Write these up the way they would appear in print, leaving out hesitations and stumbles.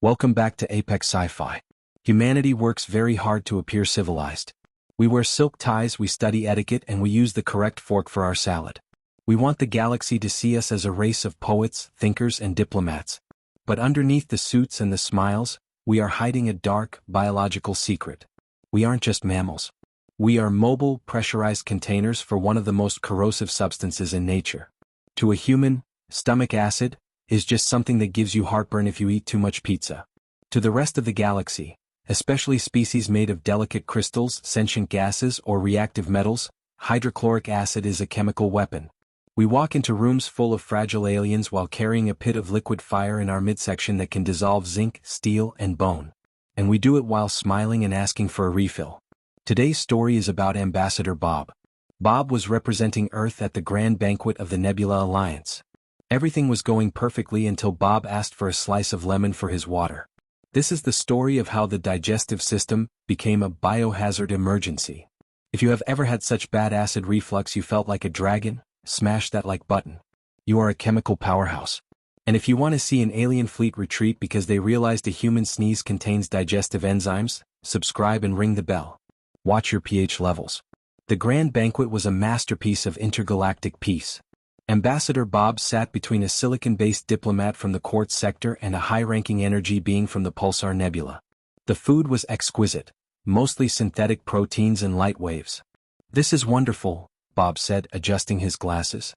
Welcome back to Apex Sci-Fi. Humanity works very hard to appear civilized. We wear silk ties, we study etiquette, and we use the correct fork for our salad. We want the galaxy to see us as a race of poets, thinkers, and diplomats. But underneath the suits and the smiles, we are hiding a dark, biological secret. We aren't just mammals. We are mobile, pressurized containers for one of the most corrosive substances in nature. To a human, stomach acid is just something that gives you heartburn if you eat too much pizza. To the rest of the galaxy, especially species made of delicate crystals, sentient gases, or reactive metals, hydrochloric acid is a chemical weapon. We walk into rooms full of fragile aliens while carrying a pit of liquid fire in our midsection that can dissolve zinc, steel, and bone. And we do it while smiling and asking for a refill. Today's story is about Ambassador Bob. Bob was representing Earth at the grand banquet of the Nebula Alliance. Everything was going perfectly until Bob asked for a slice of lemon for his water. This is the story of how the digestive system became a biohazard emergency. If you have ever had such bad acid reflux you felt like a dragon, smash that like button. You are a chemical powerhouse. And if you want to see an alien fleet retreat because they realized a human sneeze contains digestive enzymes, subscribe and ring the bell. Watch your pH levels. The grand banquet was a masterpiece of intergalactic peace. Ambassador Bob sat between a silicon-based diplomat from the Quartz sector and a high-ranking energy being from the Pulsar Nebula. The food was exquisite, mostly synthetic proteins and light waves. "This is wonderful," Bob said, adjusting his glasses.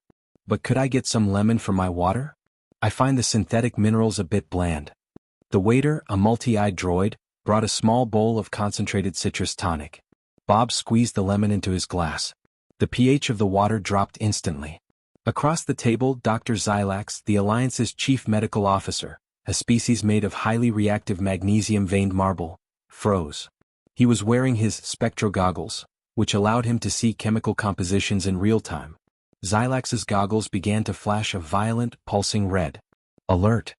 "But could I get some lemon for my water? I find the synthetic minerals a bit bland." The waiter, a multi-eyed droid, brought a small bowl of concentrated citrus tonic. Bob squeezed the lemon into his glass. The pH of the water dropped instantly. Across the table, Dr. Xylax, the Alliance's chief medical officer, a species made of highly reactive magnesium-veined marble, froze. He was wearing his spectro goggles, which allowed him to see chemical compositions in real time. Xylax's goggles began to flash a violent, pulsing red. "Alert!"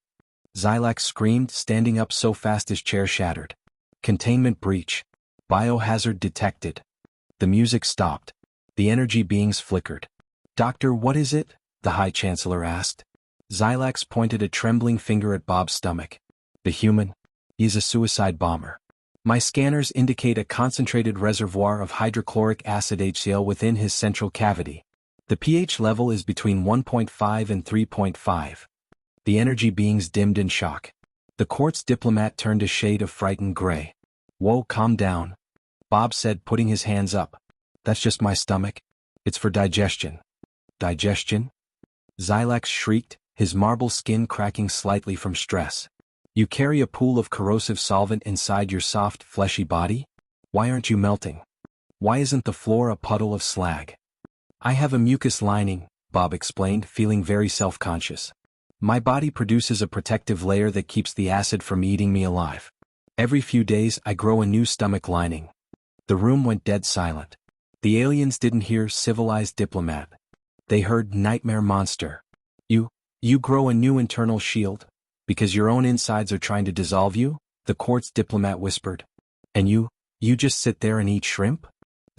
Xylax screamed, standing up so fast his chair shattered. "Containment breach. Biohazard detected." The music stopped. The energy beings flickered. "Doctor, what is it?" the High Chancellor asked. Xylax pointed a trembling finger at Bob's stomach. "The human? He's a suicide bomber. My scanners indicate a concentrated reservoir of hydrochloric acid HCl within his central cavity. The pH level is between 1.5 and 3.5. The energy beings dimmed in shock. The Quartz diplomat turned a shade of frightened gray. "Whoa, calm down," Bob said, putting his hands up. "That's just my stomach. It's for digestion." "Digestion?" Xylax shrieked, his marble skin cracking slightly from stress. "You carry a pool of corrosive solvent inside your soft, fleshy body? Why aren't you melting? Why isn't the floor a puddle of slag?" "I have a mucus lining," Bob explained, feeling very self-conscious. "My body produces a protective layer that keeps the acid from eating me alive. Every few days I grow a new stomach lining." The room went dead silent. The aliens didn't hear civilized diplomat. They heard nightmare monster. You grow a new internal shield? Because your own insides are trying to dissolve you?" the Quartz diplomat whispered. "And you just sit there and eat shrimp?"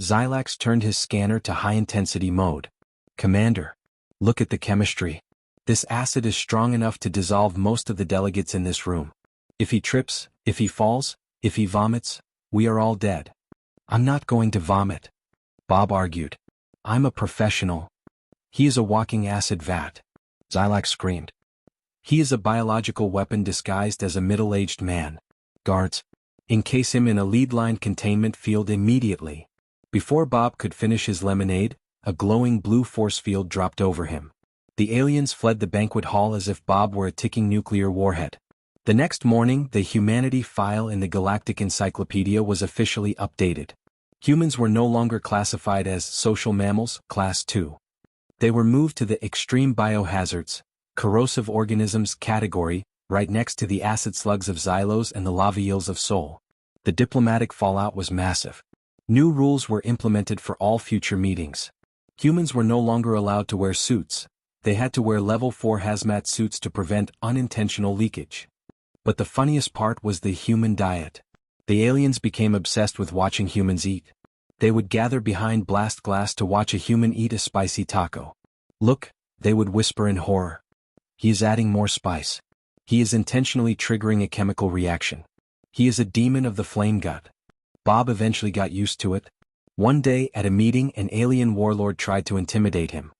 Xylax turned his scanner to high-intensity mode. "Commander, look at the chemistry. This acid is strong enough to dissolve most of the delegates in this room. If he trips, if he falls, if he vomits, we are all dead." "I'm not going to vomit," Bob argued. "I'm a professional." "He is a walking acid vat," Xylax screamed. "He is a biological weapon disguised as a middle-aged man. Guards, encase him in a lead-line containment field immediately." Before Bob could finish his lemonade, a glowing blue force field dropped over him. The aliens fled the banquet hall as if Bob were a ticking nuclear warhead. The next morning, the humanity file in the Galactic Encyclopedia was officially updated. Humans were no longer classified as social mammals, Class 2. They were moved to the extreme biohazards, corrosive organisms category, right next to the acid slugs of Xylos and the lava eels of Sol. The diplomatic fallout was massive. New rules were implemented for all future meetings. Humans were no longer allowed to wear suits. They had to wear level 4 hazmat suits to prevent unintentional leakage. But the funniest part was the human diet. The aliens became obsessed with watching humans eat. They would gather behind blast glass to watch a human eat a spicy taco. "Look," they would whisper in horror. "He is adding more spice. He is intentionally triggering a chemical reaction. He is a demon of the flame god. Bob eventually got used to it. One day at a meeting, an alien warlord tried to intimidate him.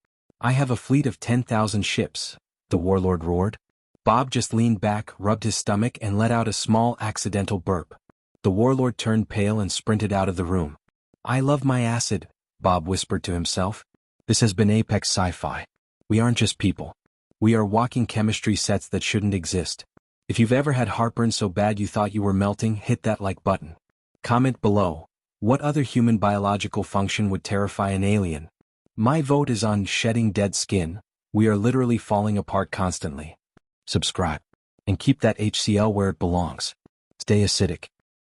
"I have a fleet of 10,000 ships," the warlord roared. Bob just leaned back, rubbed his stomach, and let out a small accidental burp. The warlord turned pale and sprinted out of the room. "I love my acid," Bob whispered to himself. This has been Apex Sci-Fi. We aren't just people. We are walking chemistry sets that shouldn't exist. If you've ever had heartburn so bad you thought you were melting, hit that like button. Comment below, what other human biological function would terrify an alien? My vote is on shedding dead skin. We are literally falling apart constantly. Subscribe. And keep that HCl where it belongs. Stay acidic.